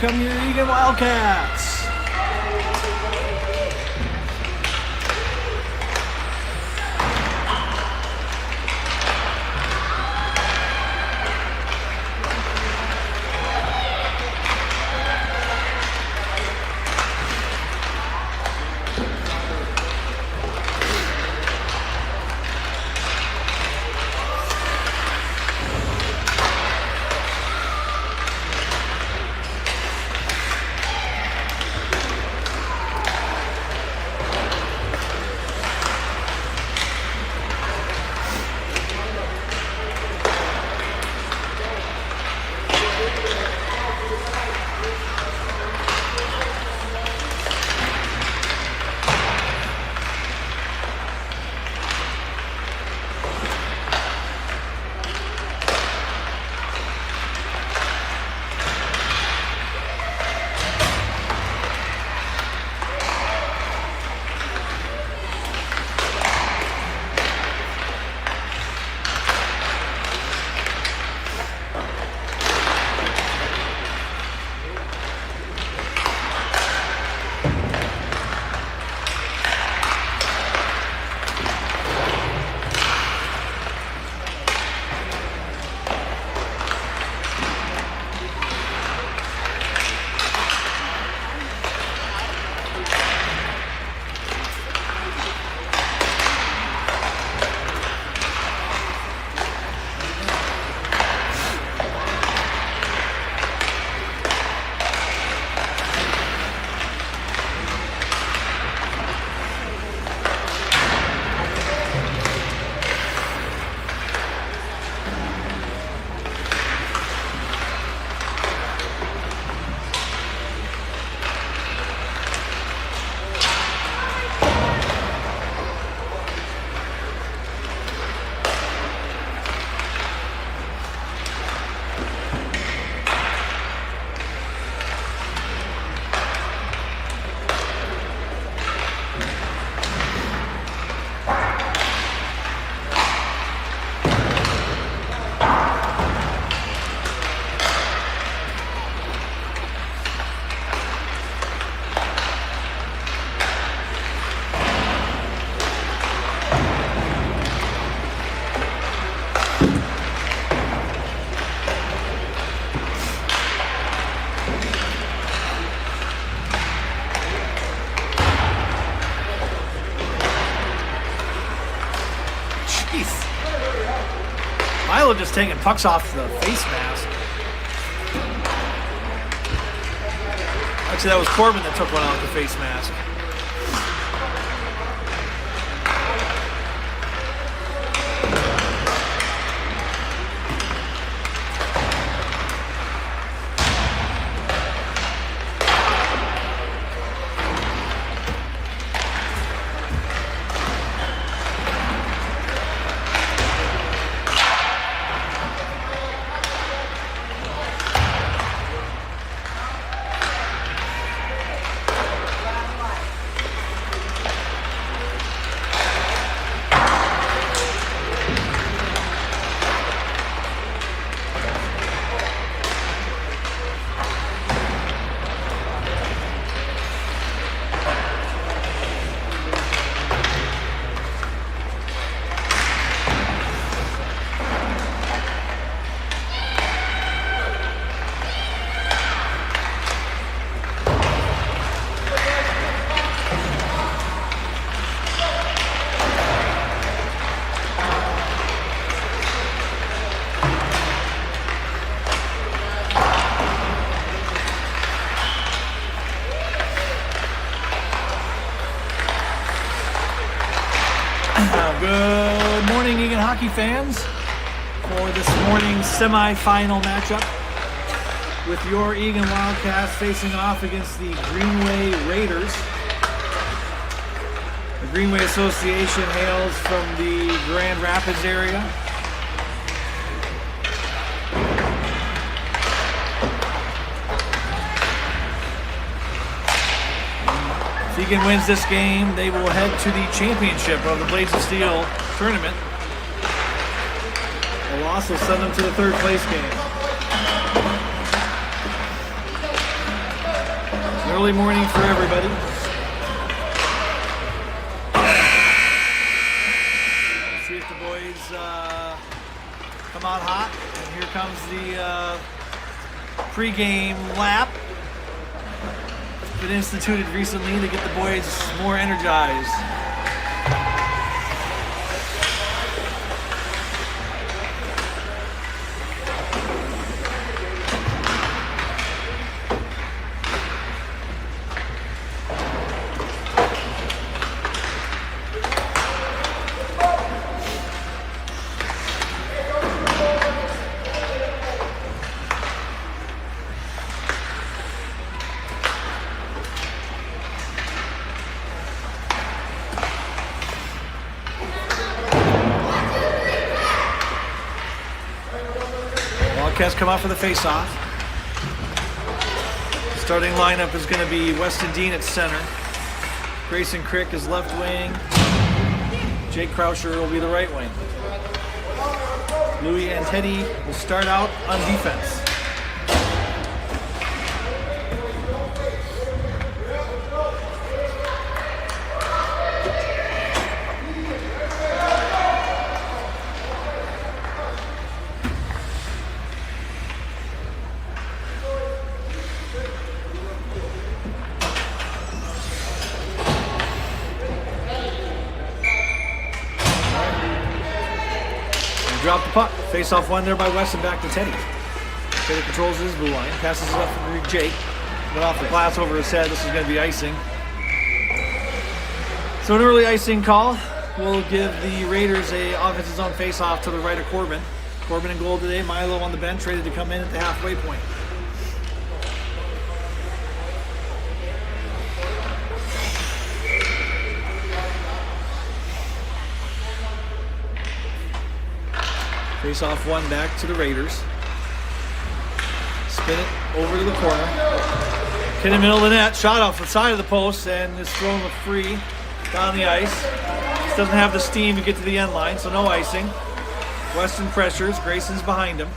come your Eagan Wildcats. Milo just taking pucks off the face mask. Actually, that was Corbin that took one off the face mask. Good morning, Eagan hockey fans, for this morning's semifinal matchup with your Eagan Wildcats facing off against the Greenway Raiders. The Greenway Association hails from the Grand Rapids area. If Eagan wins this game, they will head to the championship of the Blades of Steel tournament. A loss will send them to the third place game. Early morning for everybody. Let's see if the boys come out hot. And here comes the pre-game lap. It's been instituted recently to get the boys more energized. Wildcats come out for the face-off. Starting lineup is going to be Weston Dean at center. Grayson Crick is left wing. Jake Krauscher will be the right wing. Louis and Teddy will start out on defense. Drop the puck. Face off one there by Weston, back to Teddy. Teddy controls his blue line. Passes it up for Jake. Went off the glass over his head. This is going to be icing. So an early icing call will give the Raiders a offensive zone face-off to the right of Corbin. Corbin in goal today. Milo on the bench, ready to come in at the halfway point. Face off one back to the Raiders. Spin it over to the corner. Kid in the middle of the net. Shot off the side of the post and is thrown free down the ice. Just doesn't have the steam to get to the end line, so no icing. Weston pressures. Grayson's behind him.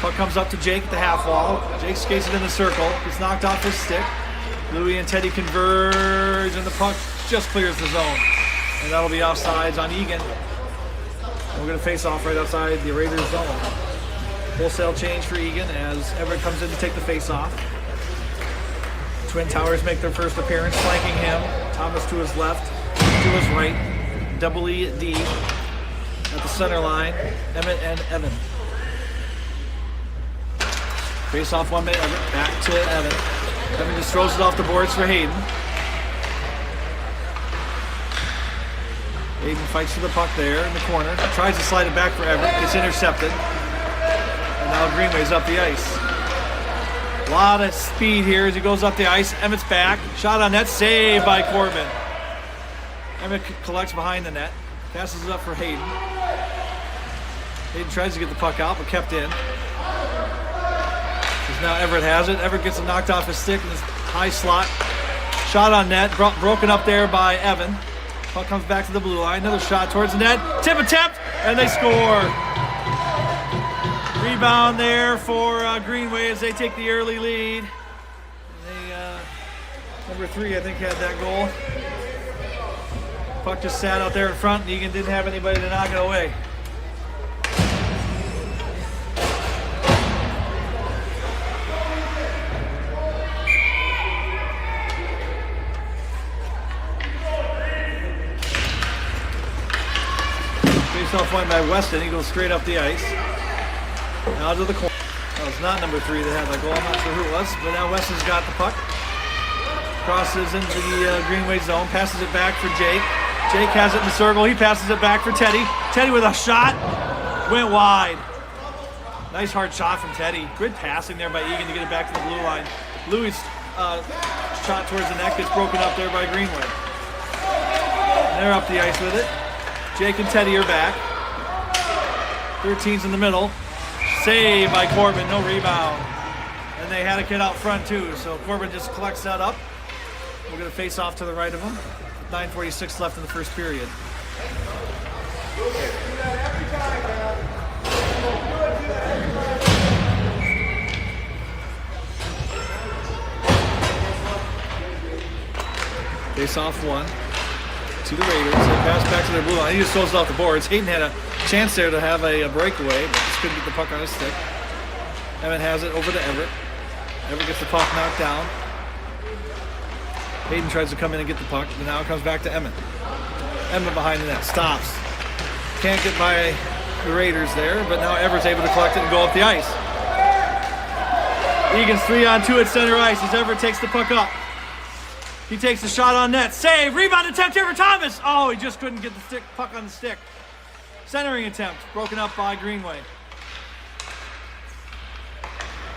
Puck comes up to Jake at the half wall. Jake skates it in the circle. Gets knocked off his stick. Louis and Teddy converge and the puck just clears the zone. And that'll be offsides on Eagan. We're going to face off right outside the Raiders zone. Wholesale change for Eagan as Everett comes in to take the face off. Twin Towers make their first appearance, flanking him. Thomas to his left, to his right. Double E D at the center line. Emmett and Evan. Face off one minute, Everett back to Evan. Evan just throws it off the boards for Hayden. Hayden fights for the puck there in the corner. Tries to slide it back for Everett. Gets intercepted. And now Greenway's up the ice. A lot of speed here as he goes up the ice. Emmett's back. Shot on net. Saved by Corbin. Emmett collects behind the net. Passes it up for Hayden. Hayden tries to get the puck out, but kept in. Because now Everett has it. Everett gets it knocked off his stick in his high slot. Shot on net. Broken up there by Evan. Puck comes back to the blue line. Another shot towards the net. Tip attempt, and they score. Rebound there for Greenway as they take the early lead. Number 3, I think, had that goal. Puck just sat out there in front, and Eagan didn't have anybody to knock it away. Face-off one by Weston. He goes straight up the ice. Now to the corner. That was not number 3 that had that goal. I'm not sure who it was, but now Weston's got the puck. Crosses into the Greenway zone. Passes it back for Jake. Jake has it in the circle. He passes it back for Teddy. Teddy with a shot. Went wide. Nice hard shot from Teddy. Good passing there by Eagan to get it back to the blue line. Louis' shot towards the net gets broken up there by Greenway. And they're up the ice with it. Jake and Teddy are back. 13's in the middle. Saved by Corbin, no rebound. And they had a kid out front too, so Corbin just collects that up. We're going to face off to the right of him. 9:46 left in the first period. Face off one to the Raiders. They pass back to their blue line. He just throws it off the boards. Hayden had a chance there to have a breakaway, but just couldn't get the puck on his stick. Emmett has it over to Everett. Everett gets the puck knocked down. Hayden tries to come in and get the puck, but now it comes back to Emmett. Emmett behind the net, stops. Can't get by the Raiders there, but now Everett's able to collect it and go up the ice. Eagan's 3-on-2 at center ice as Everett takes the puck up. He takes the shot on net. Save! Rebound attempt here for Thomas! Oh, he just couldn't get the puck on the stick. Centering attempt, broken up by Greenway.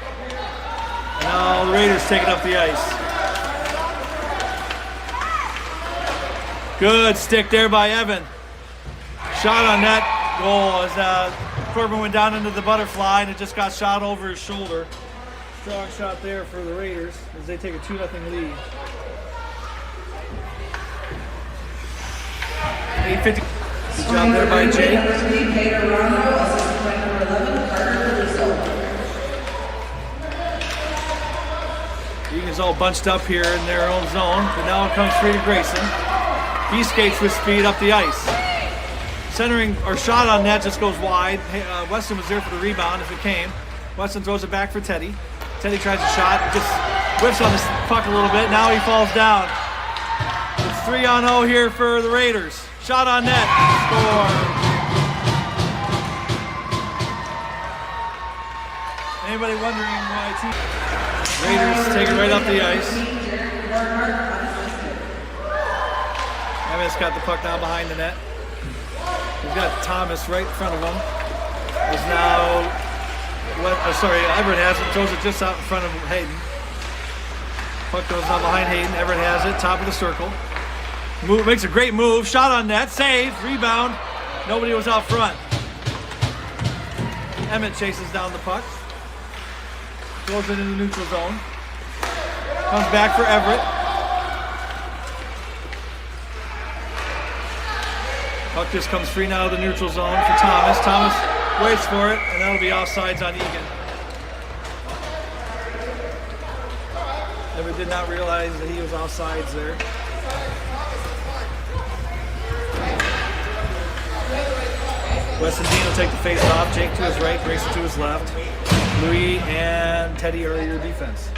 And now the Raiders take it up the ice. Good stick there by Evan. Shot on net. Goal as Corbin went down into the butterfly and it just got shot over his shoulder. Strong shot there for the Raiders as they take a 2-0 lead. 8:50. Good job there by Jake. Eagan's all bunched up here in their own zone, but now it comes free to Grayson. He skates with speed up the ice. Centering or shot on net just goes wide. Weston was there for the rebound if it came. Weston throws it back for Teddy. Teddy tries a shot, just whips on the puck a little bit. Now he falls down. It's 3-on-0 here for the Raiders. Shot on net. Score. Anybody wondering why Raiders take it right up the ice. Emmett's got the puck down behind the net. He's got Thomas right in front of him. There's now Everett has it, throws it just out in front of Hayden. Puck goes down behind Hayden. Everett has it, top of the circle. Makes a great move. Shot on net, save, rebound. Nobody was out front. Emmett chases down the puck. Goes it in the neutral zone. Comes back for Everett. Puck just comes free now to the neutral zone for Thomas. Thomas waits for it, and that'll be offsides on Eagan. Everett did not realize that he was offsides there. Weston Dean will take the face off. Jake to his right, Grayson to his left. Louis and Teddy are your defense.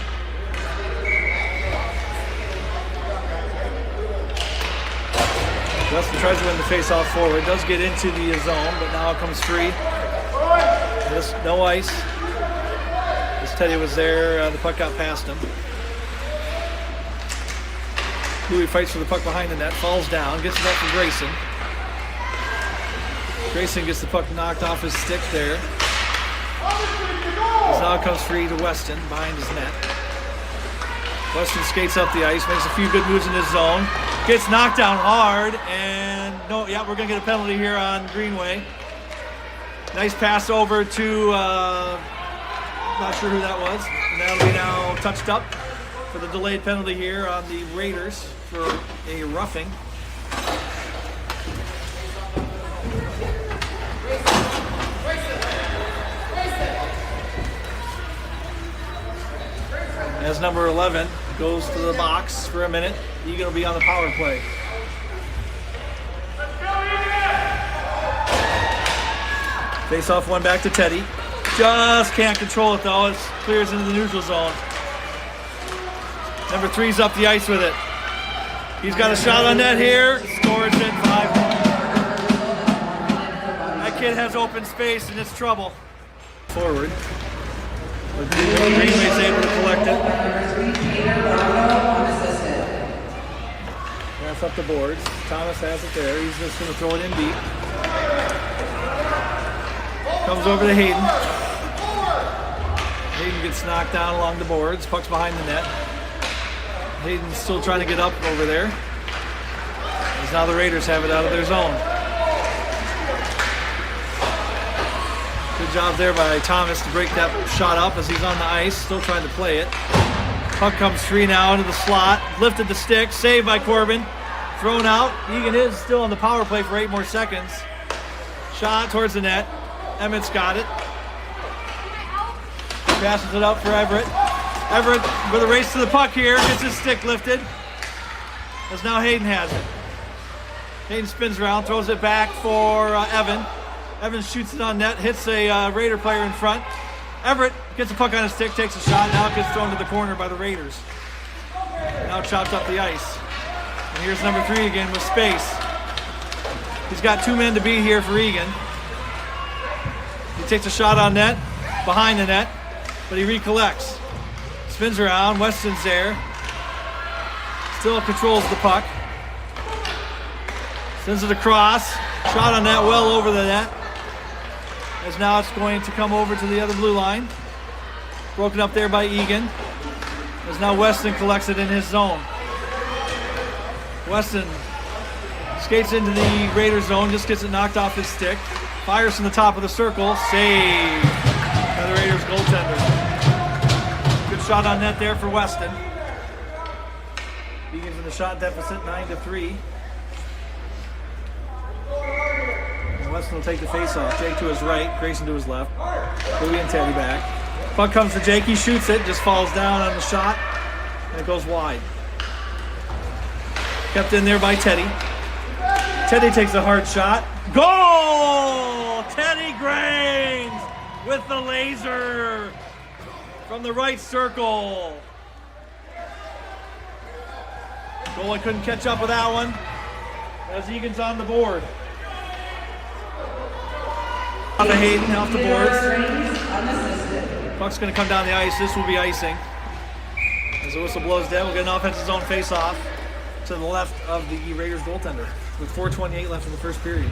Weston tries to win the face-off forward. Does get into the zone, but now it comes free. No ice. As Teddy was there, the puck got past him. Louis fights for the puck behind the net, falls down, gets it up for Grayson. Grayson gets the puck knocked off his stick there. As now it comes free to Weston behind his net. Weston skates up the ice, makes a few good moves in his zone. Gets knocked down hard, and we're going to get a penalty here on Greenway. Nice pass over to, not sure who that was. And that'll be now touched up for the delayed penalty here on the Raiders for a roughing. As number 11 goes to the box for a minute, Eagan will be on the power play. Face off one back to Teddy. Just can't control it though. It clears into the neutral zone. Number 3's up the ice with it. He's got a shot on net here. Scores it 5-1. That kid has open space and it's trouble. Forward. Greenway's able to collect it. Pass up the boards. Thomas has it there. He's just going to throw it in deep. Comes over to Hayden. Hayden gets knocked down along the boards. Puck's behind the net. Hayden's still trying to get up over there. As now the Raiders have it out of their zone. Good job there by Thomas to break that shot up as he's on the ice, still trying to play it. Puck comes free now into the slot. Lifted the stick, saved by Corbin. Thrown out. Eagan is still on the power play for 8 more seconds. Shot towards the net. Emmett's got it. Passes it up for Everett. Everett with a race to the puck here. Gets his stick lifted. as now Hayden has it. Hayden spins around, throws it back for Evan. Evan shoots it on net, hits a Raider player in front. Everett gets a puck on his stick, takes a shot. Now it gets thrown to the corner by the Raiders. Now chopped up the ice. And here's number 3 again with space. He's got 2 men to beat here for Eagan. He takes a shot on net, behind the net, but he recollects. Spins around, Weston's there. Still controls the puck. Sends it across. Shot on net, well over the net. As now it's going to come over to the other blue line. Broken up there by Eagan. As now Weston collects it in his zone. Weston skates into the Raider zone, just gets it knocked off his stick. Fires from the top of the circle. Save by the Raiders goaltender. Good shot on net there for Weston. Eagan's in the shot deficit, 9-3. And Weston will take the face-off. Jake to his right, Grayson to his left. Louie and Teddy back. Puck comes for Jake, he shoots it, just falls down on the shot, and it goes wide. Kept in there by Teddy. Teddy takes a hard shot. Goal! Teddy Grains with the laser from the right circle. Goalie couldn't catch up with that one as Eagan's on the board. Off of Hayden, off the boards. Puck's going to come down the ice. This will be icing. As the whistle blows dead, we'll get an offensive zone face-off to the left of the Raiders goaltender with 4:28 left in the first period.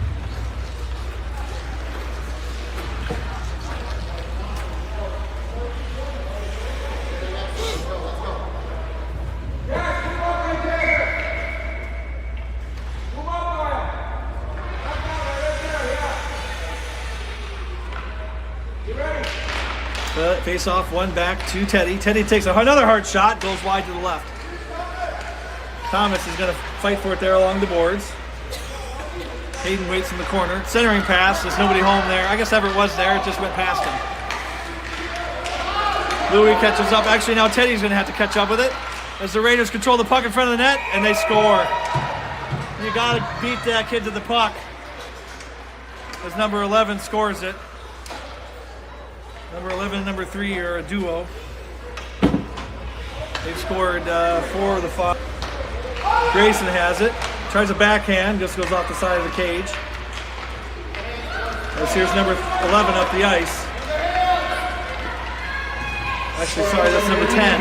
Face off, one back to Teddy. Teddy takes another hard shot, goes wide to the left. Thomas is going to fight for it there along the boards. Hayden waits in the corner. Centering pass, there's nobody home there. I guess Everett was there, it just went past him. Louie catches up. Actually, now Teddy's going to have to catch up with it as the Raiders control the puck in front of the net, and they score. You got to beat that kid to the puck as number 11 scores it. Number 11 and number 3 are a duo. They've scored 4 of the 5. Grayson has it. Tries a backhand, just goes off the side of the cage. As here's number 11 up the ice. Actually, sorry, that's number 10.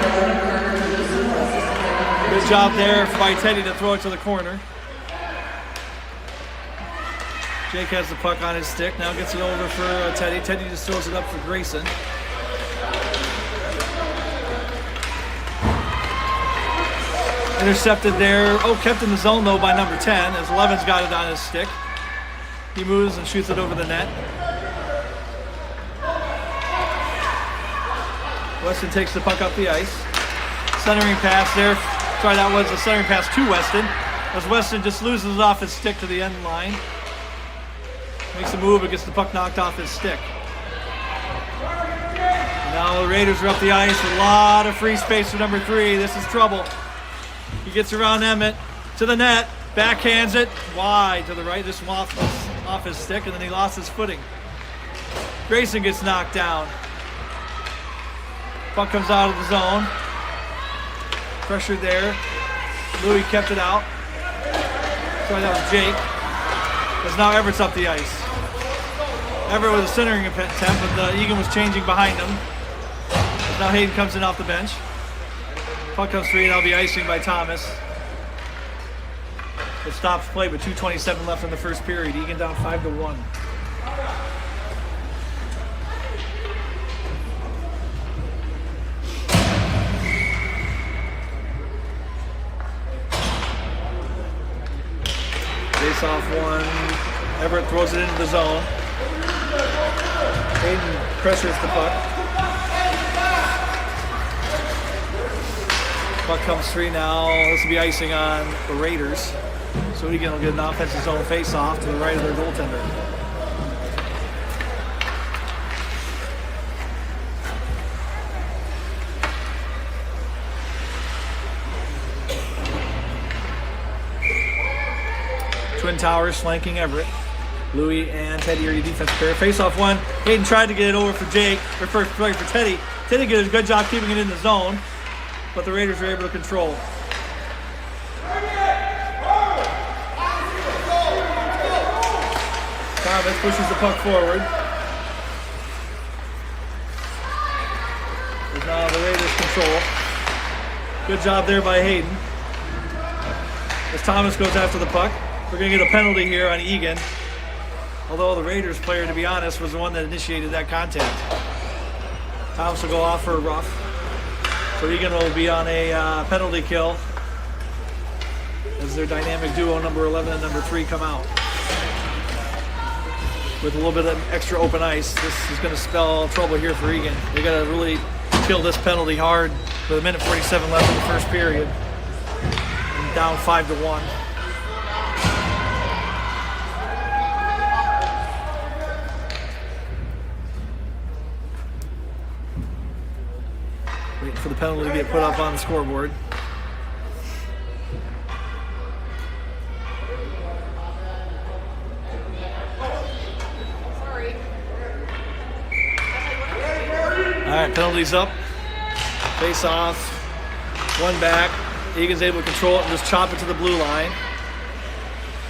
Good job there by Teddy to throw it to the corner. Jake has the puck on his stick, now gets it over for Teddy. Teddy just throws it up for Grayson. Intercepted there. Oh, kept in the zone though by number 10 as 11's got it on his stick. He moves and shoots it over the net. Weston takes the puck up the ice. Centering pass there. Sorry, that was a centering pass to Weston as Weston just loses it off his stick to the end line. Makes a move, but gets the puck knocked off his stick. Now the Raiders are up the ice with a lot of free space for number 3. This is trouble. He gets around Emmett to the net, backhands it wide to the right. This one off his stick, and then he lost his footing. Grayson gets knocked down. Puck comes out of the zone. Pressured there. Louie kept it out. Sorry, that was Jake. As now Everett's up the ice. Everett with a centering attempt, but Eagan was changing behind him. As now Hayden comes in off the bench. Puck comes free, and that'll be icing by Thomas. It stops play with 2:27 left in the first period. Eagan down 5-1. Face off one. Everett throws it into the zone. Hayden pressures the puck. Puck comes free now. This will be icing on the Raiders. So Eagan will get an offensive zone face-off to the right of their goaltender. Twin Towers flanking Everett. Louis and Teddy are your defensive pair. Face off one. Hayden tried to get it over for Jake, or for Teddy. Teddy did a good job keeping it in the zone, but the Raiders were able to control. Thomas pushes the puck forward. There's now the Raiders control. Good job there by Hayden. As Thomas goes after the puck, we're going to get a penalty here on Eagan. Although the Raiders player, to be honest, was the one that initiated that contact. Thomas will go off for a rough. So Eagan will be on a penalty kill as their dynamic duo, number 11 and number 3, come out. With a little bit of extra open ice, this is going to spell trouble here for Eagan. They got to really kill this penalty hard with a minute 47 left in the first period. And down 5-1. Waiting for the penalty to get put up on the scoreboard. All right, penalties up. Face off. One back. Eagan's able to control it and just chop it to the blue line.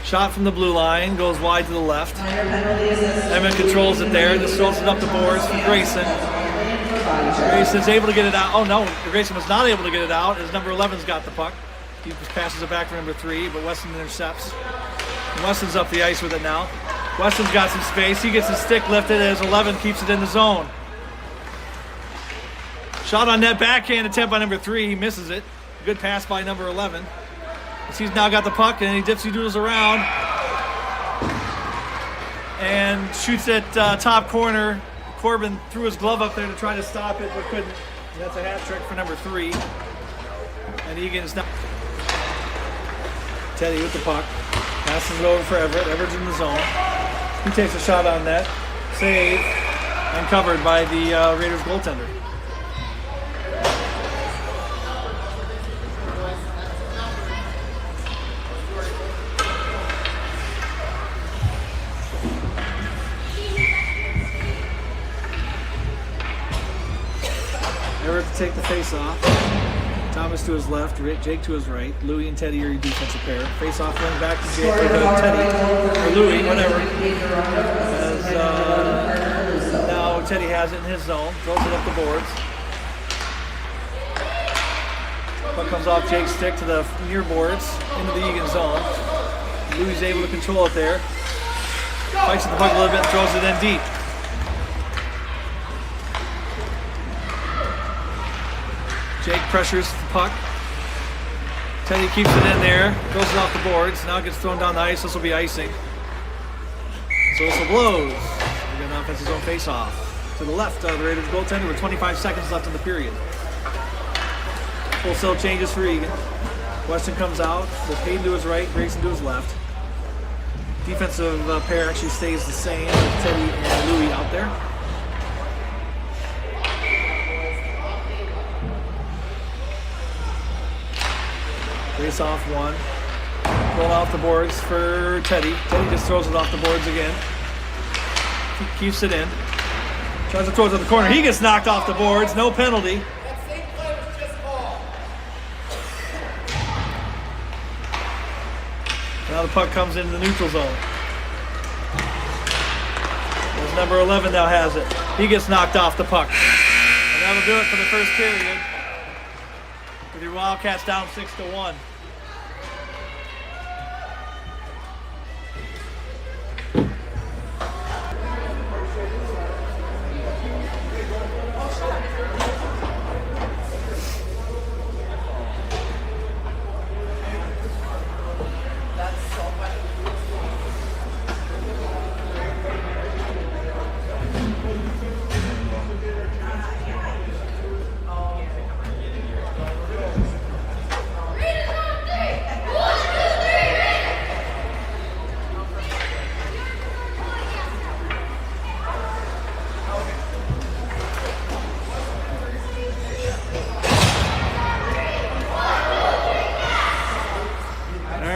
Shot from the blue line. Goes wide to the left. Emmett controls it there. Just throws it up the boards for Grayson. Grayson's able to get it out. Oh, no. Grayson was not able to get it out as number 11's got the puck. He just passes it back to number 3, but Weston intercepts. And Weston's up the ice with it now. Weston's got some space. He gets his stick lifted as 11 keeps it in the zone. Shot on net backhand attempt by number 3. He misses it. Good pass by number 11. He's now got the puck and he dipsy-doodles around and shoots it top corner. Corbin threw his glove up there to try to stop it, but couldn't. That's a hat trick for number 3. And Eagan is now. Teddy with the puck. Passes it over for Everett. Everett's in the zone. He takes a shot on net. Save. And covered by the Raiders goaltender. Everett to take the face off. Thomas to his left, Jake to his right. Louis and Teddy are your defensive pair. Face off going back to Jake, Teddy, or Louis, whatever. As now Teddy has it in his zone, throws it up the boards. Puck comes off Jake's stick to the near boards, into the Eagan zone. Louis is able to control it there. Fights with the puck a little bit, throws it in deep. Jake pressures the puck. Teddy keeps it in there, throws it off the boards. Now it gets thrown down the ice. This will be icing. So whistle blows. We get an offensive zone face-off. To the left of the Raiders goaltender with 25 seconds left in the period. Full cell changes for Eagan. Weston comes out with Hayden to his right, Grayson to his left. Defensive pair actually stays the same with Teddy and Louis out there. Face off one. Roll off the boards for Teddy. Teddy just throws it off the boards again. He keeps it in. Tries to throw it to the corner. He gets knocked off the boards. No penalty. That same play was just called. Now the puck comes into the neutral zone. As number 11 now has it. He gets knocked off the puck. And that'll do it for the first period. With your Wildcats down 6-1.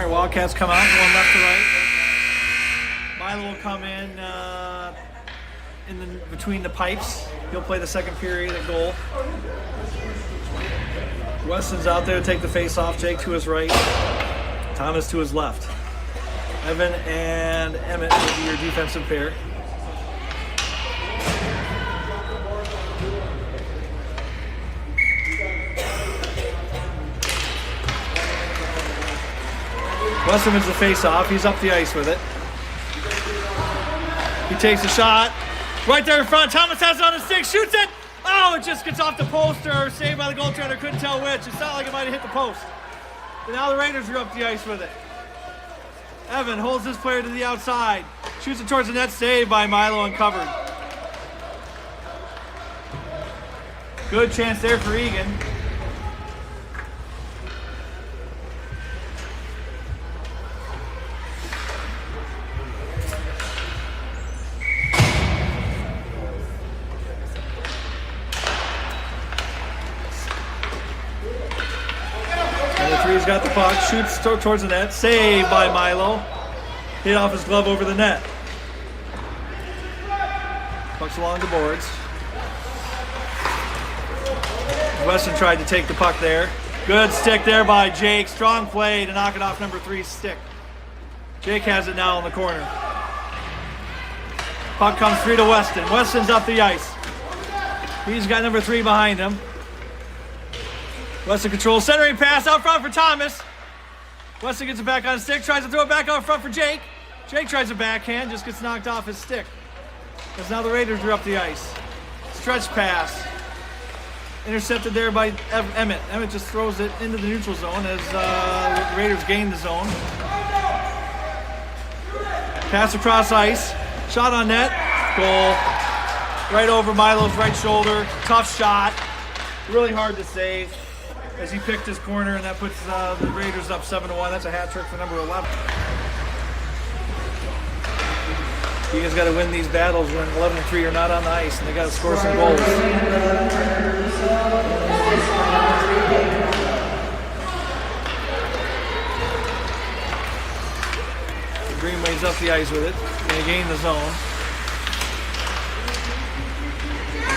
Wildcats come out, going left to right. Milo will come in between the pipes. He'll play the second period at goal. Weston's out there to take the face-off. Jake to his right. Thomas to his left. Evan and Emmett will be your defensive pair. Weston wins the face-off. He's up the ice with it. He takes a shot. Right there in front. Thomas has it on his stick. Shoots it. Oh, it just gets off the post or saved by the goaltender. Couldn't tell which. It sounded like it might have hit the post. But now the Raiders are up the ice with it. Evan holds his player to the outside. Shoots it towards the net. Saved by Milo and covered. Good chance there for Eagan. He's got the puck, shoots towards the net, saved by Milo. Hit off his glove over the net. Puck's along the boards. Weston tried to take the puck there. Good stick there by Jake. Strong play to knock it off number 3's stick. Jake has it now in the corner. Puck comes free to Weston. Weston's up the ice. He's got number 3 behind him. Weston controls, centering pass out front for Thomas. Weston gets it back on his stick, tries to throw it back out front for Jake. Jake tries a backhand, just gets knocked off his stick. As now the Raiders are up the ice. Stretch pass. Intercepted there by Emmett. Emmett just throws it into the neutral zone as the Raiders gain the zone. Pass across ice. Shot on net. Goal. Right over Milo's right shoulder. Tough shot. Really hard to save as he picked his corner, and that puts the Raiders up 7-1. That's a hat trick for number 11. You guys got to win these battles when 11-3 are not on the ice, and they got to score some goals. Greenway's up the ice with it. They gain the zone.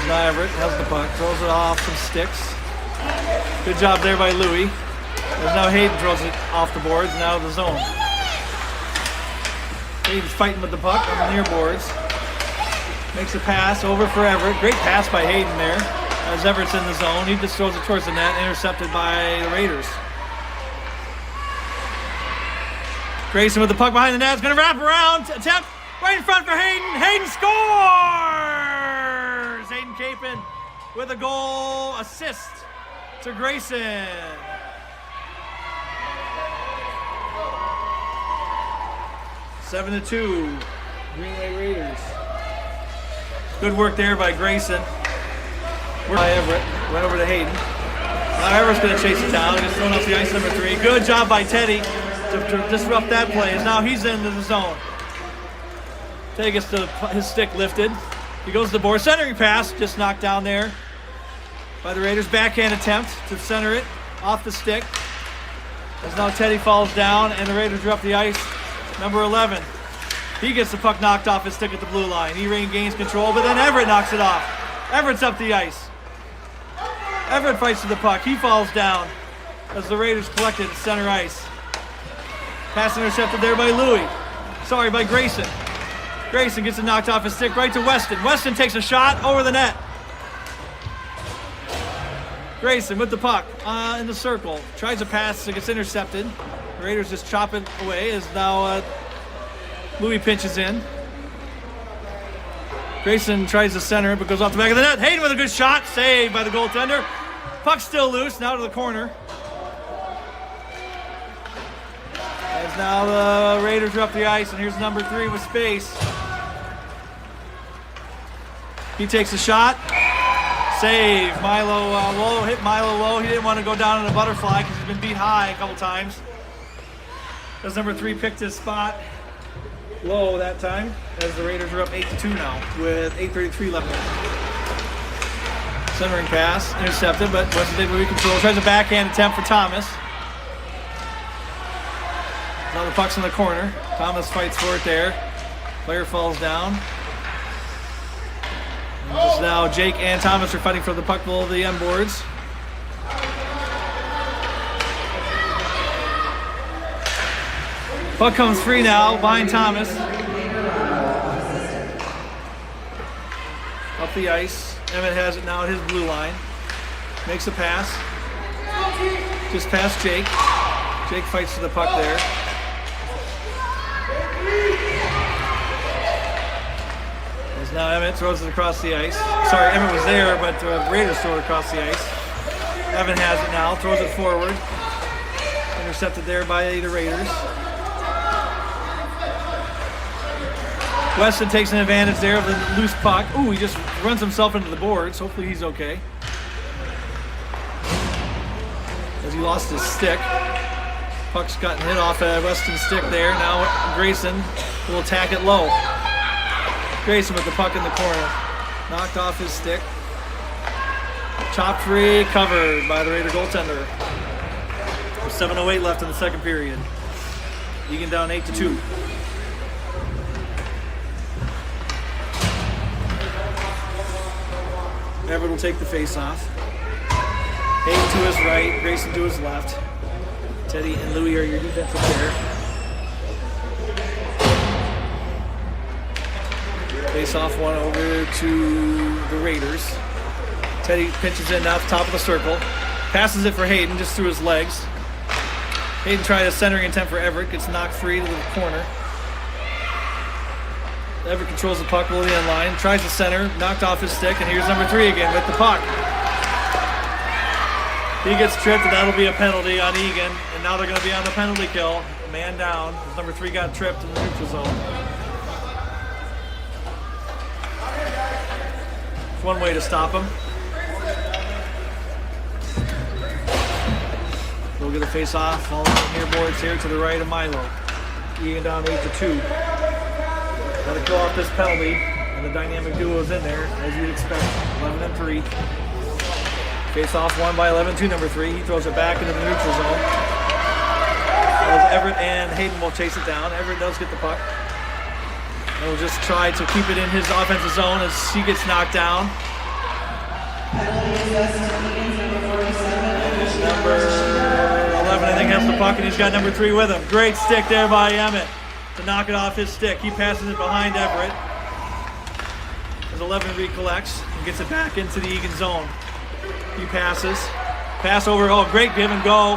Now Everett has the puck, throws it off some sticks. Good job there by Louie. As now Hayden throws it off the boards and out of the zone. Hayden's fighting with the puck on the near boards. Makes a pass over for Everett. Great pass by Hayden there. As Everett's in the zone, he just throws it towards the net, intercepted by the Raiders. Grayson with the puck behind the net, is going to wrap around. Attempt right in front for Hayden. Hayden scores! Hayden Capin with a goal assist to Grayson. (7-2), Greenway Raiders. Good work there by Grayson. By Everett, went over to Hayden. Now Everett's going to chase it down. Just thrown off the ice, number 3. Good job by Teddy to disrupt that play. As now he's into the zone. Teddy gets his stick lifted. He goes to the board. Centering pass, just knocked down there by the Raiders. Backhand attempt to center it off the stick. As now Teddy falls down and the Raiders are up the ice. Number 11. He gets the puck knocked off his stick at the blue line. He regains control, but then Everett knocks it off. Everett's up the ice. Everett fights to the puck. He falls down as the Raiders collect it at center ice. Pass intercepted there by by Grayson. Grayson gets it knocked off his stick right to Weston. Weston takes a shot over the net. Grayson with the puck in the circle. Tries a pass, it gets intercepted. The Raiders just chop it away as now Louie pinches in. Grayson tries to center it, but goes off the back of the net. Hayden with a good shot, saved by the goaltender. Puck's still loose, now to the corner. As now the Raiders are up the ice, and here's number 3 with space. He takes a shot. Save. Milo low, hit Milo low. He didn't want to go down in a butterfly because he's been beat high a couple times. As number 3 picked his spot low that time, as the Raiders are up 8-2 now with 8:33 left. Centering pass, intercepted, but Weston able to control. Tries a backhand attempt for Thomas. Now the puck's in the corner. Thomas fights for it there. Player falls down. And just now Jake and Thomas are fighting for the puck below the end boards. Puck comes free now behind Thomas. Up the ice. Emmett has it now at his blue line. Makes a pass. Just past Jake. Jake fights for the puck there. As now Emmett throws it across the ice. Sorry, Emmett was there, but the Raiders throw it across the ice. Evan has it now, throws it forward. Intercepted there by the Raiders. Weston takes an advantage there of the loose puck. Ooh, he just runs himself into the boards. Hopefully he's okay. As he lost his stick. Puck's gotten hit off Weston's stick there. Now Grayson will attack it low. Grayson with the puck in the corner. Knocked off his stick. Chopped free, covered by the Raider goaltender. With 7:08 left in the second period. Eagan down 8-2. Everett will take the face-off. Hayden to his right, Grayson to his left. Teddy and Louie are your defensive pair. Face-off one over to the Raiders. Teddy pitches in now at the top of the circle. Passes it for Hayden just through his legs. Hayden tried a centering intent for Everett. Gets knocked free to the corner. Everett controls the puck below the end line. Tries to center. Knocked off his stick. And here's number 3 again with the puck. He gets tripped, and that'll be a penalty on Eagan. And now they're going to be on the penalty kill. Man down. As number 3 got tripped in the neutral zone. It's one way to stop him. We'll get a face-off all near boards here to the right of Milo. Eagan down 8-2. Got to kill off this penalty, and the dynamic duo is in there, as you'd expect. 11-3. Face-off won by 11-2, number 3. He throws it back into the neutral zone. As Everett and Hayden will chase it down. Everett does get the puck. And will just try to keep it in his offensive zone as he gets knocked down. Number 11, I think, has the puck, and he's got number 3 with him. Great stick there by Emmett to knock it off his stick. He passes it behind Everett. As 11 recollects and gets it back into the Eagan zone. He passes. Pass over. Oh, great give and go.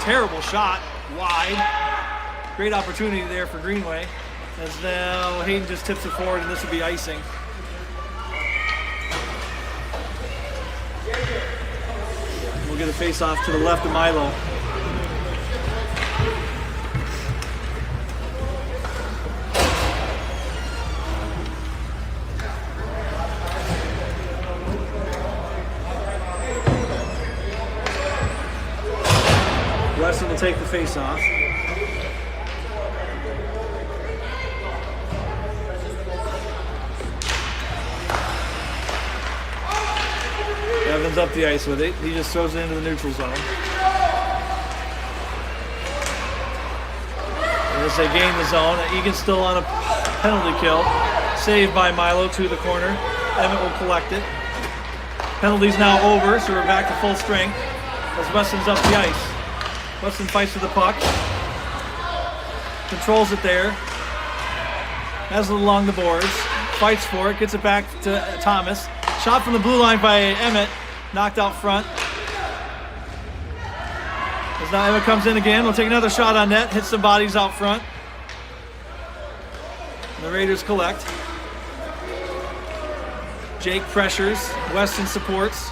Terrible shot. Wide. Great opportunity there for Greenway. As now Hayden just tips it forward, and this will be icing. We'll get a face-off to the left of Milo. Weston will take the face-off. Evans up the ice with it. He just throws it into the neutral zone. And as they gain the zone, Eagan's still on a penalty kill. Saved by Milo to the corner. Emmett will collect it. Penalty's now over, so we're back to full strength as Weston's up the ice. Weston fights for the puck. Controls it there. Has it along the boards. Fights for it. Gets it back to Thomas. Shot from the blue line by Emmett. Knocked out front. As now Emmett comes in again. We'll take another shot on net. Hits some bodies out front. And the Raiders collect. Jake pressures. Weston supports.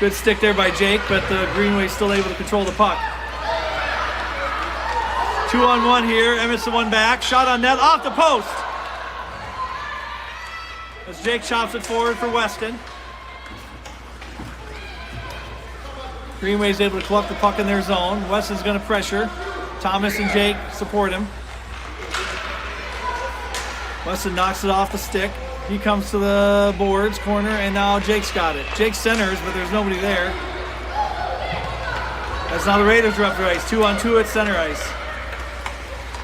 Good stick there by Jake, but the Greenway's still able to control the puck. 2-on-1 here. Emmett's the one back. Shot on net. Off the post. As Jake chops it forward for Weston. Greenway's able to collect the puck in their zone. Weston's going to pressure. Thomas and Jake support him. Weston knocks it off the stick. He comes to the boards, corner, and now Jake's got it. Jake centers, but there's nobody there. That's now the Raiders are up the ice. 2-on-2 at center ice.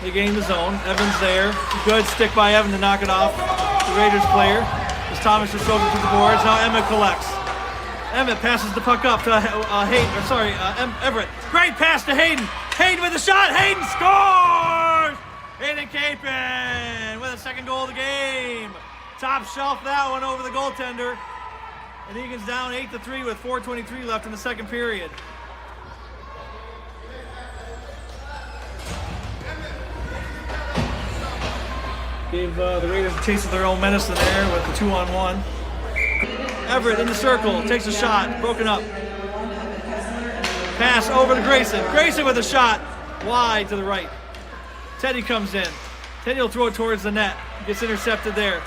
They gain the zone. Evans there. Good stick by Evan to knock it off the Raiders player. As Thomas just throws it to the boards. Now Emmett collects. Emmett passes the puck up to Everett. Great pass to Hayden. Hayden with a shot. Hayden scores! Hayden Capin with a second goal of the game. Top shelf that one over the goaltender. And Eagan's down 8-3 with 4:23 left in the second period. Gave the Raiders a taste of their own medicine there with the 2-on-1. Everett in the circle, takes a shot, broken up. Pass over to Grayson. Grayson with a shot, wide to the right. Teddy comes in. Teddy will throw it towards the net. Gets intercepted there.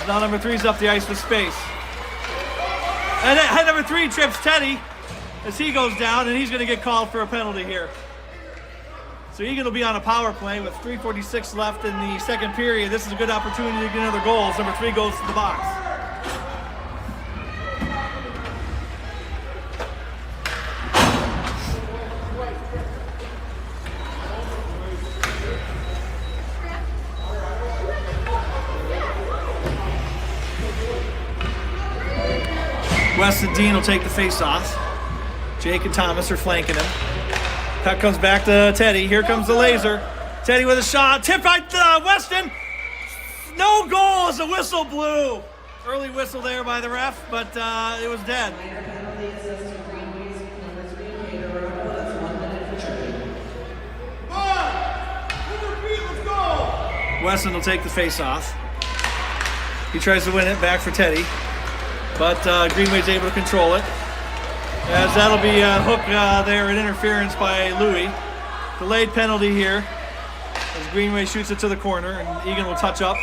Now number 3's up the ice with space. And then number 3 trips Teddy as he goes down, and he's going to get called for a penalty here. So Eagan will be on a power play with 3:46 left in the second period. This is a good opportunity to get another goal as number 3 goes to the box. Weston Dean will take the face-off. Jake and Thomas are flanking him. Puck comes back to Teddy. Here comes the laser. Teddy with a shot. Tip by Weston. No goal as the whistle blew. Early whistle there by the ref, but it was dead. Weston will take the face-off. He tries to win it back for Teddy, but Greenway's able to control it. As that'll be a hook there, an interference by Louis. Delayed penalty here as Greenway shoots it to the corner, and Eagan will touch up.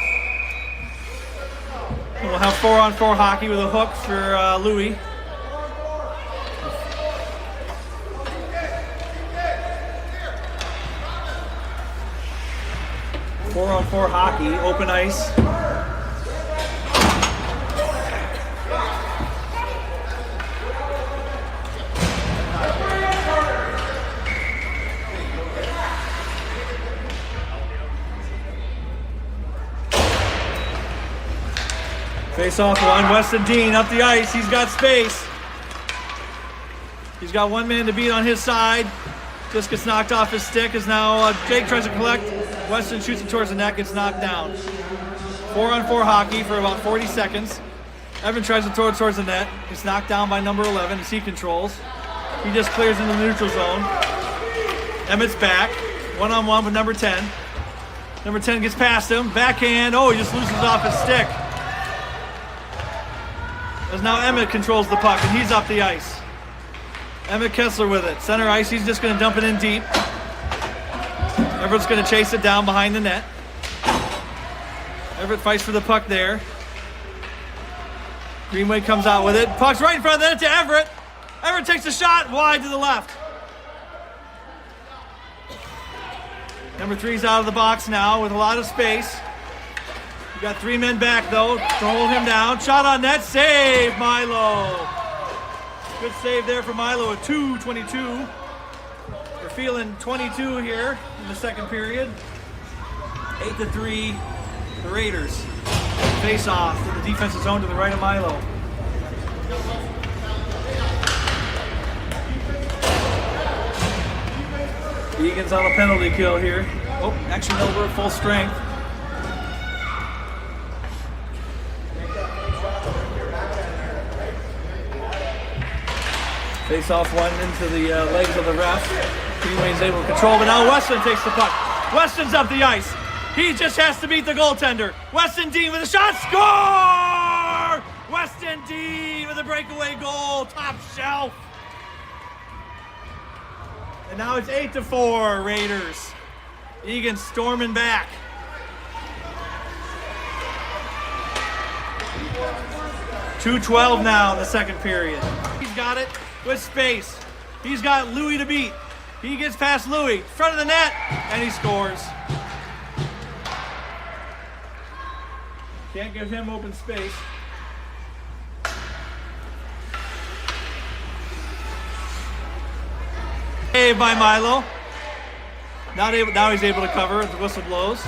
And we'll have 4-on-4 hockey with a hook for Louis. Four-on-4 hockey, open ice. Face-off one, Weston Dean up the ice. He's got space. He's got one man to beat on his side. Just gets knocked off his stick as now Jake tries to collect. Weston shoots it towards the net, gets knocked down. 4-on-4 hockey for about 40 seconds. Evan tries to throw it towards the net. Gets knocked down by number 11 as he controls. He just clears into the neutral zone. Emmett's back. 1-on-1 with number 10. Number 10 gets past him. Backhand. Oh, he just loses off his stick. As now Emmett controls the puck, and he's up the ice. Emmett Kessler with it. Center ice, he's just going to dump it in deep. Everett's going to chase it down behind the net. Everett fights for the puck there. Greenway comes out with it. Puck's right in front of the net to Everett. Everett takes a shot wide to the left. Number 3's out of the box now with a lot of space. Got 3 men back, though, to hold him down. Shot on net, save, Milo. Good save there for Milo at 2:22. We're feeling 22 here in the second period. 8-3, the Raiders. Face off to the defensive zone to the right of Milo. Eagan's on a penalty kill here. Oh, action over at full strength. Face off one into the legs of the ref. Greenway's able to control, but now Weston takes the puck. Weston's up the ice. He just has to beat the goaltender. Weston Dean with a shot. Score! Weston Dean with a breakaway goal. Top shelf. And now it's 8-4 Raiders. Eagan storming back. .212 now in the second period. He's got it with space. He's got Louis to beat. He gets past Louis, front of the net, and he scores. Can't give him open space. Save by Milo. Now he's able to cover. The whistle blows.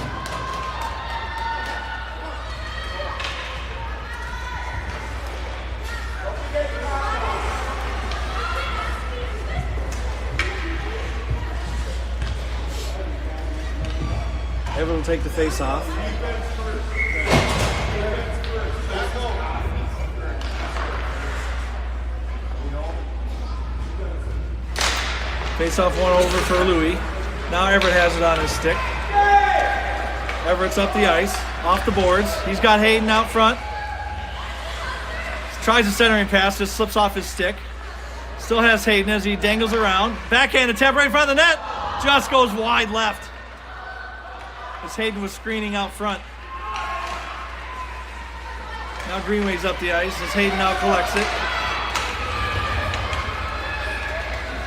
Everett will take the face off. Face off one over for Louis. Now Everett has it on his stick. Everett's up the ice, off the boards. He's got Hayden out front. Tries a centering pass, just slips off his stick. Still has Hayden as he dangles around. Backhand attempt right in front of the net. Just goes wide left. As Hayden was screening out front. Now Greenway's up the ice as Hayden now collects it.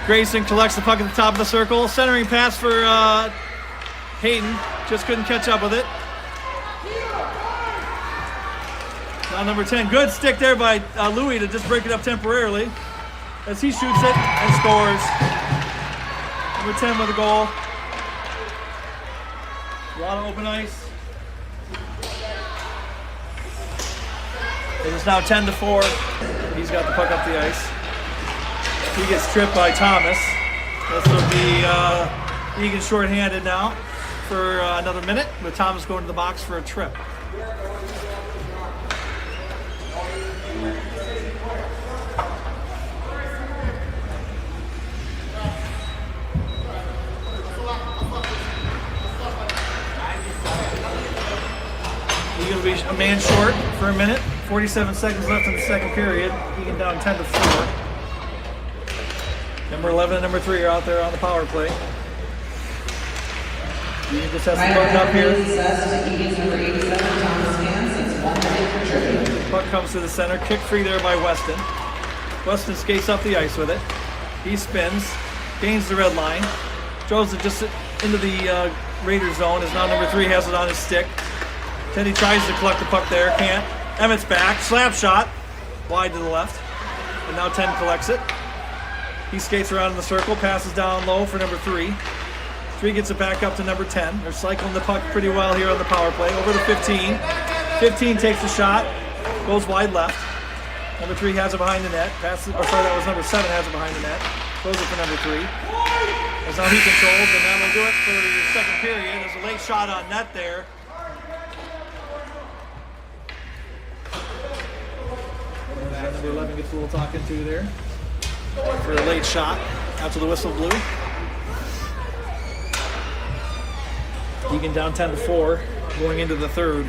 Grayson collects the puck at the top of the circle. Centering pass for Hayden. Just couldn't catch up with it. Now number 10. Good stick there by Louis to just break it up temporarily. As he shoots it and scores. Number 10 with a goal. A lot of open ice. It is now 10-4. He's got the puck up the ice. He gets tripped by Thomas. This will be Eagan shorthanded now for another minute, with Thomas going to the box for a trip. Eagan will be a man short for a minute. 47 seconds left in the second period. Eagan down 10-4. Number 11 and number 3 are out there on the power play. Eagan just has to button up here. Puck comes to the center. Kick free there by Weston. Weston skates up the ice with it. He spins. Gains the red line. Throws it just into the Raider zone as now number 3 has it on his stick. Teddy tries to collect the puck there. Can't. Emmett's back. Slap shot. Wide to the left. And now 10 collects it. He skates around in the circle, passes down low for number 3. 3 gets it back up to number 10. They're cycling the puck pretty well here on the power play. Over to 15. 15 takes a shot, goes wide left. Number 3 has it behind the net. Passes, or sorry, that was number 7 has it behind the net. Throws it for number 3. That's how he controls, and that'll do it for the second period. There's a late shot on net there. Number 11 gets a little talking to there for a late shot after the whistle blew. Eagan down 10-4 going into the third.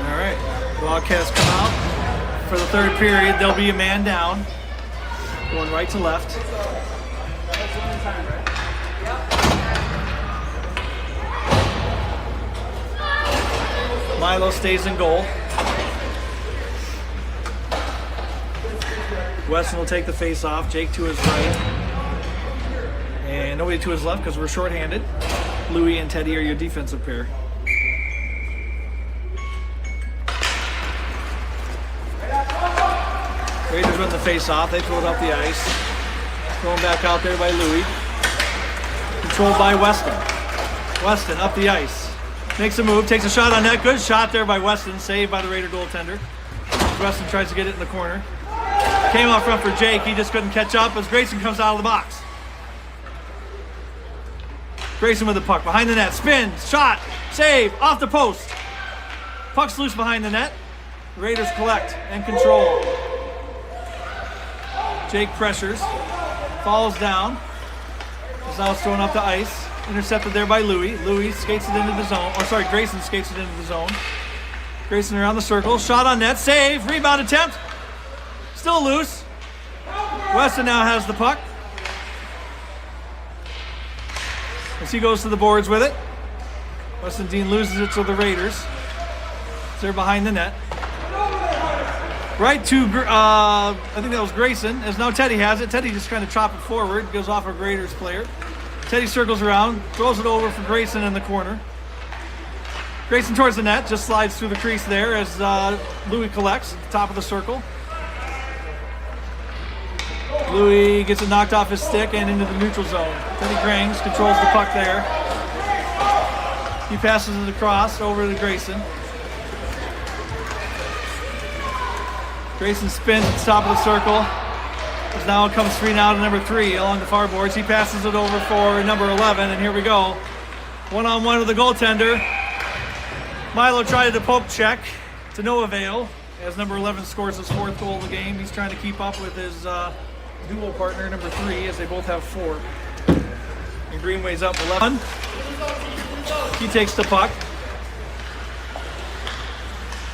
All right, Wildcats come out for the third period. There'll be a man down, going right to left. Milo stays in goal. Weston will take the face off. Jake to his right. And nobody to his left because we're shorthanded. Louis and Teddy are your defensive pair. Raiders run the face off. They throw it up the ice. Thrown back out there by Louis. Controlled by Weston. Weston up the ice. Makes a move, takes a shot on net. Good shot there by Weston, saved by the Raider goaltender. Weston tries to get it in the corner. Came out front for Jake, he just couldn't catch up as Grayson comes out of the box. Grayson with the puck, behind the net, spins, shot, save, off the post. Puck's loose behind the net. The Raiders collect and control. Jake pressures, falls down. Is now thrown up the ice. Intercepted there by Louis. Louis skates it into the zone. Or sorry, Grayson skates it into the zone. Grayson around the circle. Shot on net. Save. Rebound attempt. Still loose. Weston now has the puck. As he goes to the boards with it. Weston Dean loses it to the Raiders. They're behind the net. Right to, I think that was Grayson. As now Teddy has it. Teddy just kind of chopped it forward. Goes off a Raiders player. Teddy circles around, throws it over for Grayson in the corner. Grayson towards the net, just slides through the crease there as Louis collects at the top of the circle. Louis gets it knocked off his stick and into the neutral zone. Teddy Grangs controls the puck there. He passes it across over to Grayson. Grayson spins at the top of the circle. As now it comes free now to number 3 along the far boards. He passes it over for number 11, and here we go. One-on-one with the goaltender. Milo tried the poke check to no avail as number 11 scores his 4th goal of the game. He's trying to keep up with his dual partner, number 3, as they both have 4. And Greenway's up 11. He takes the puck.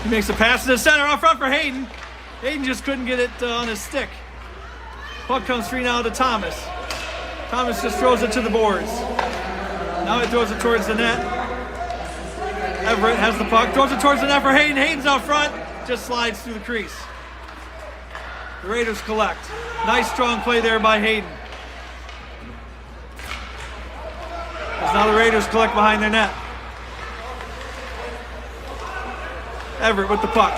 He makes a pass to the center up front for Hayden. Hayden just couldn't get it on his stick. Puck comes free now to Thomas. Thomas just throws it to the boards. Now he throws it towards the net. Everett has the puck, throws it towards the net for Hayden. Hayden's out front, just slides through the crease. The Raiders collect. Nice strong play there by Hayden. As now the Raiders collect behind their net. Everett with the puck.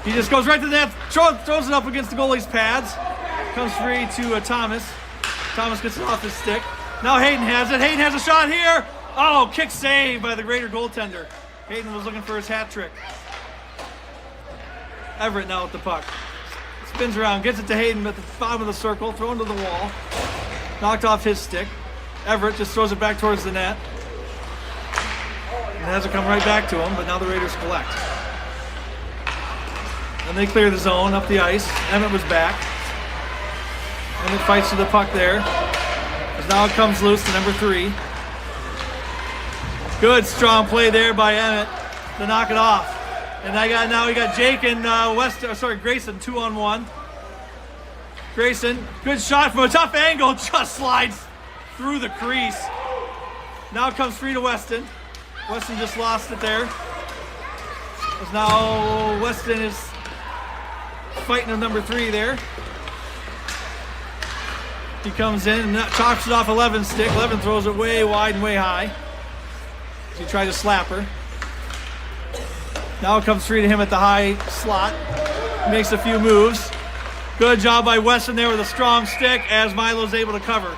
He just goes right to the net, throws it up against the goalie's pads. Comes free to Thomas. Thomas gets it off his stick. Now Hayden has it. Hayden has a shot here. Oh, kick save by the Raider goaltender. Hayden was looking for his hat trick. Everett now with the puck. Spins around, gets it to Hayden at the bottom of the circle, thrown to the wall. Knocked off his stick. Everett just throws it back towards the net. And has it come right back to him, but now the Raiders collect. And they clear the zone up the ice. Emmett was back. Emmett fights to the puck there. As now it comes loose to number 3. Good strong play there by Emmett to knock it off. And now we got Jake and Grayson 2-on-1. Grayson, good shot from a tough angle, just slides through the crease. Now it comes free to Weston. Weston just lost it there. As now Weston is fighting with number 3 there. He comes in and chops it off 11's stick. 11 throws it way wide and way high. He tried to slap her. Now it comes free to him at the high slot. He makes a few moves. Good job by Weston there with a strong stick as Milo's able to cover.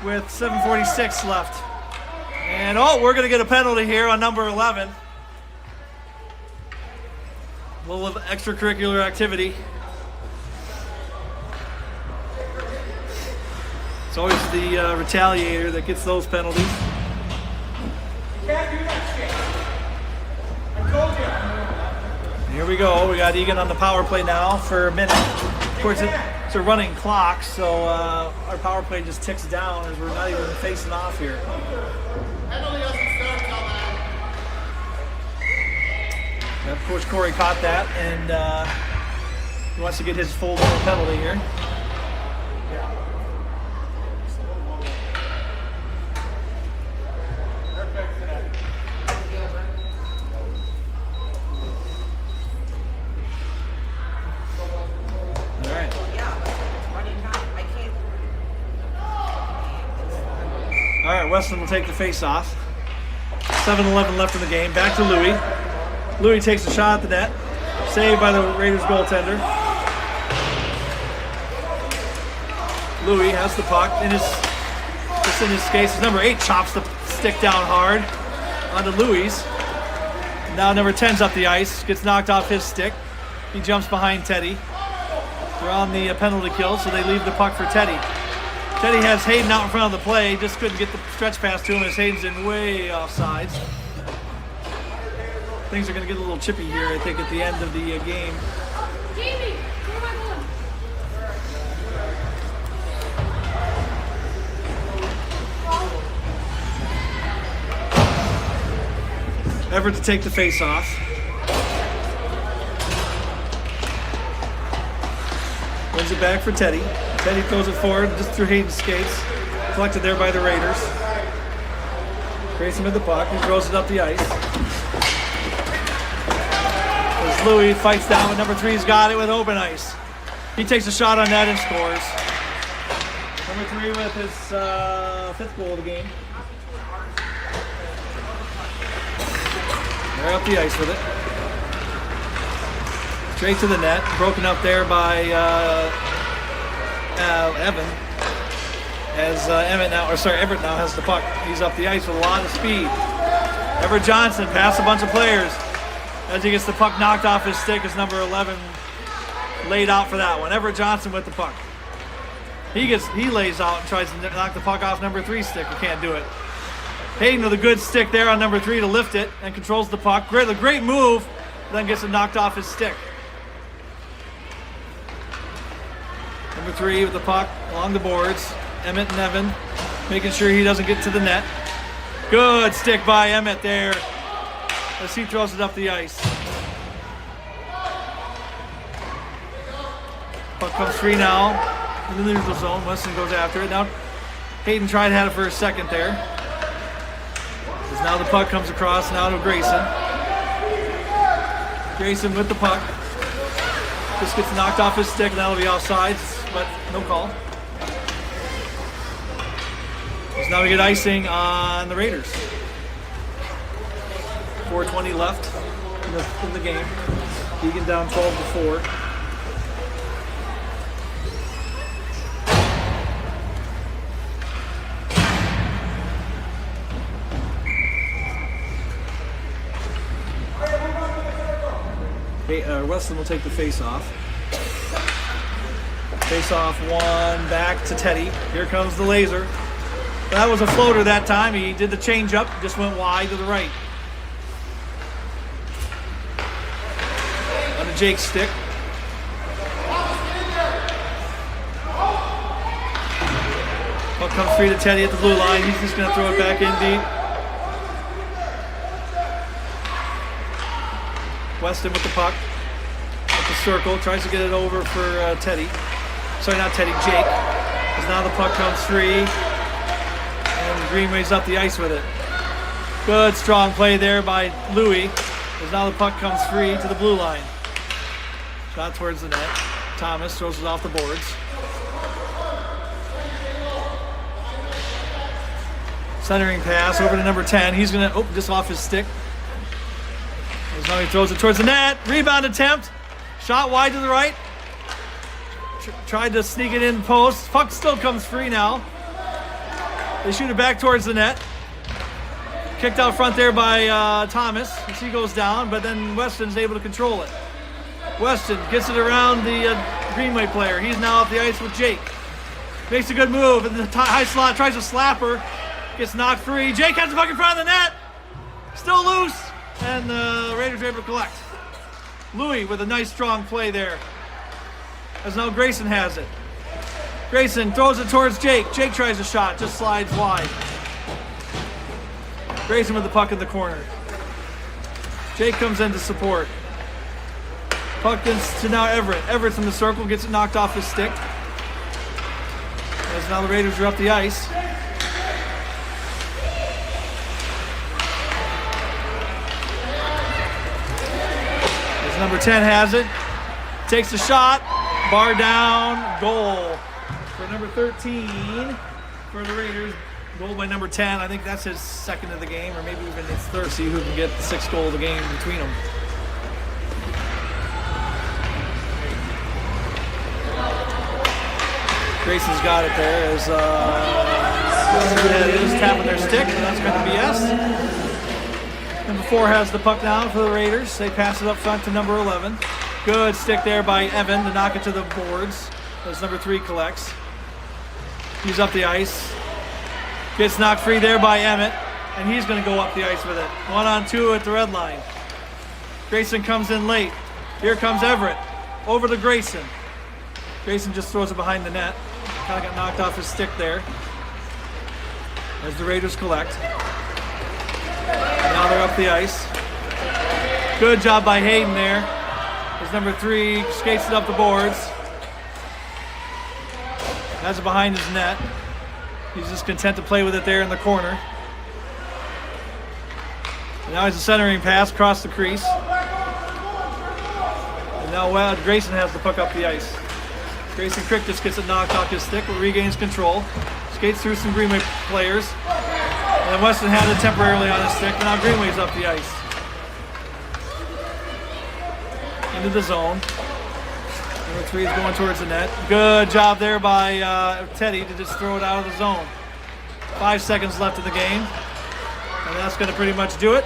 With 7:46 left. And we're going to get a penalty here on number 11. A little extracurricular activity. It's always the retaliator that gets those penalties. You can't do that shit. I told you. Here we go. We got Eagan on the power play now for a minute. Of course, it's a running clock, so our power play just ticks down as we're not even facing off here. Penalty doesn't start till Of course, Corey caught that, and he wants to get his full penalty here. All right, Weston will take the face-off. 7:11 left in the game. Back to Louis. Louis takes a shot at the net. Saved by the Raiders goaltender. Louis has the puck. Just in his skates. Number 8 chops the stick down hard onto Louis. Now number 10's up the ice. Gets knocked off his stick. He jumps behind Teddy. They're on the penalty kill, so they leave the puck for Teddy. Teddy has Hayden out in front of the play. Just couldn't get the stretch pass to him as Hayden's in way off sides. Things are going to get a little chippy here, I think, at the end of the game. Jamie, where am I going? Everett to take the face off. Wins it back for Teddy. Teddy throws it forward just through Hayden's skates. Collected there by the Raiders. Grayson with the puck. He throws it up the ice. As Louis fights down, but number 3's got it with open ice. He takes a shot on that and scores. Number 3 with his 5th goal of the game. They're up the ice with it. Straight to the net. Broken up there by Evan. As Everett now has the puck. He's up the ice with a lot of speed. Everett Johnson past a bunch of players. As he gets the puck knocked off his stick, is number 11 laid out for that one. Everett Johnson with the puck. He lays out and tries to knock the puck off number 3's stick. He can't do it. Hayden with a good stick there on number 3 to lift it and controls the puck. Great move, then gets it knocked off his stick. Number 3 with the puck along the boards. Emmett and Evan making sure he doesn't get to the net. Good stick by Emmett there as he throws it up the ice. Puck comes free now in the neutral zone. Weston goes after it. Now Hayden tried to have it for a second there. As now the puck comes across now to Grayson. Grayson with the puck. Just gets knocked off his stick and that'll be offsides, but no call. So now we get icing on the Raiders. 4:20 left in the game. Eagan down 12-4. Weston will take the face-off. Face-off one back to Teddy. Here comes the laser. That was a floater that time. He did the change-up, just went wide to the right. Under Jake's stick. Puck comes free to Teddy at the blue line. He's just going to throw it back in deep. Weston with the puck. At the circle. Tries to get it over for Teddy. Sorry, not Teddy, Jake. As now the puck comes free. And Greenway's up the ice with it. Good strong play there by Louie. As now the puck comes free to the blue line. Shot towards the net. Thomas throws it off the boards. Centering pass over to number 10. He's going to, just off his stick. As now he throws it towards the net. Rebound attempt. Shot wide to the right. Tried to sneak it in post. Puck still comes free now. They shoot it back towards the net. Kicked out front there by Thomas as he goes down, but then Weston's able to control it. Weston gets it around the Greenway player. He's now off the ice with Jake. Makes a good move in the high slot, tries to slap her. Gets knocked free. Jake has the puck in front of the net. Still loose, and the Raiders are able to collect. Louie with a nice strong play there. As now Grayson has it. Grayson throws it towards Jake. Jake tries a shot, just slides wide. Grayson with the puck in the corner. Jake comes in to support. Puck gets to now Everett. Everett's in the circle, gets it knocked off his stick. As now the Raiders are up the ice. As number 10 has it. Takes the shot. Bar down, goal for number 13 for the Raiders. Goal by number 10. I think that's his second of the game, or maybe even his third. See who can get the 6th goal of the game between them. Grayson's got it there as is tapping their stick, and that's going to be yes. Number 4 has the puck down for the Raiders. They pass it up front to number 11. Good stick there by Evan to knock it to the boards as number 3 collects. He's up the ice. Gets knocked free there by Emmett, and he's going to go up the ice with it. 1-on-2 at the red line. Grayson comes in late. Here comes Everett. Over to Grayson. Grayson just throws it behind the net. Kind of got knocked off his stick there as the Raiders collect. Now they're up the ice. Good job by Hayden there. As number 3 skates it up the boards. Has it behind his net. He's just content to play with it there in the corner. And now he's a centering pass across the crease. And now Grayson has the puck up the ice. Grayson Crick just gets it knocked off his stick, but regains control. Skates through some Greenway players. And then Weston had it temporarily on his stick, but now Greenway's up the ice. Into the zone. Number 3 is going towards the net. Good job there by Teddy to just throw it out of the zone. 5 seconds left in the game. And that's going to pretty much do it.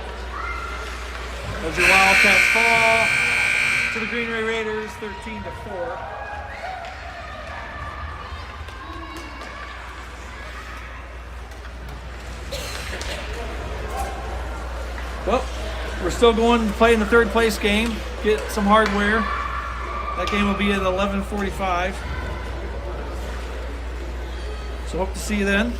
As your Wildcats fall to the Greenway Raiders, 13-4. Well, we're still going to play in the third place game. Get some hardware. That game will be at 11:45. So hope to see you then.